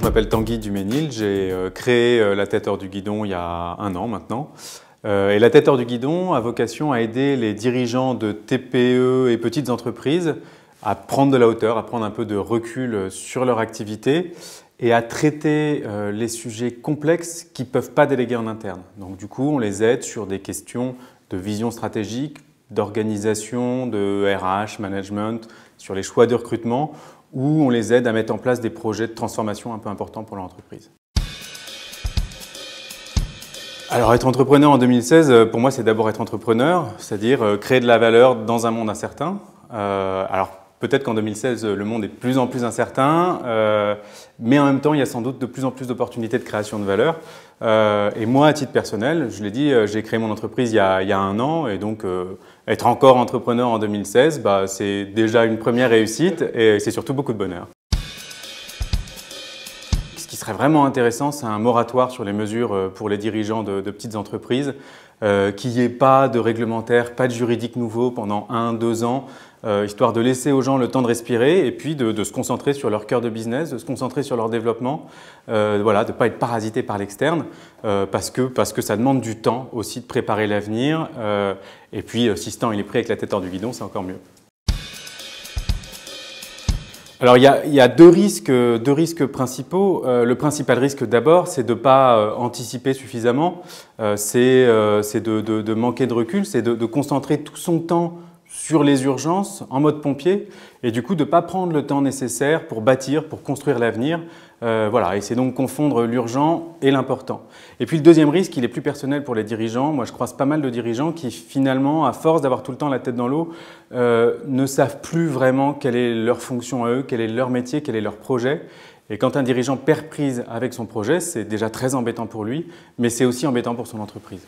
Je m'appelle Tanguy Duménil, j'ai créé La Tête hors du guidon il y a 1 an maintenant. Et La Tête hors du guidon a vocation à aider les dirigeants de TPE et petites entreprises à prendre de la hauteur, à prendre un peu de recul sur leur activité et à traiter les sujets complexes qu'ils ne peuvent pas déléguer en interne. Donc du coup, on les aide sur des questions de vision stratégique, d'organisation, de RH, management, sur les choix de recrutement, où on les aide à mettre en place des projets de transformation un peu importants pour leur entreprise. Alors être entrepreneur en 2016, pour moi c'est d'abord être entrepreneur, c'est-à-dire créer de la valeur dans un monde incertain. Alors peut-être qu'en 2016 le monde est de plus en plus incertain, mais en même temps il y a sans doute de plus en plus d'opportunités de création de valeur. Et moi à titre personnel, je l'ai dit, j'ai créé mon entreprise il y a 1 an et donc être encore entrepreneur en 2016, c'est déjà une première réussite et c'est surtout beaucoup de bonheur. Ce qui serait vraiment intéressant, c'est un moratoire sur les mesures pour les dirigeants de petites entreprises, qu'il n'y ait pas de réglementaire, pas de juridique nouveau pendant 1-2 ans, histoire de laisser aux gens le temps de respirer et puis de se concentrer sur leur cœur de business, de se concentrer sur leur développement, voilà, de ne pas être parasité par l'externe, parce que ça demande du temps aussi de préparer l'avenir. Et puis, si ce temps il est pris avec la tête hors du guidon, c'est encore mieux. Alors il y a deux risques principaux. Le principal risque d'abord, c'est de ne pas anticiper suffisamment, c'est de manquer de recul, c'est de concentrer tout son temps sur les urgences en mode pompier et du coup de ne pas prendre le temps nécessaire pour bâtir, pour construire l'avenir. Voilà, et c'est donc confondre l'urgent et l'important. Et puis le deuxième risque, il est plus personnel pour les dirigeants. Moi je croise pas mal de dirigeants qui finalement, à force d'avoir tout le temps la tête dans l'eau, ne savent plus vraiment quelle est leur fonction à eux, quel est leur métier, quel est leur projet. Et quand un dirigeant perd prise avec son projet, c'est déjà très embêtant pour lui, mais c'est aussi embêtant pour son entreprise.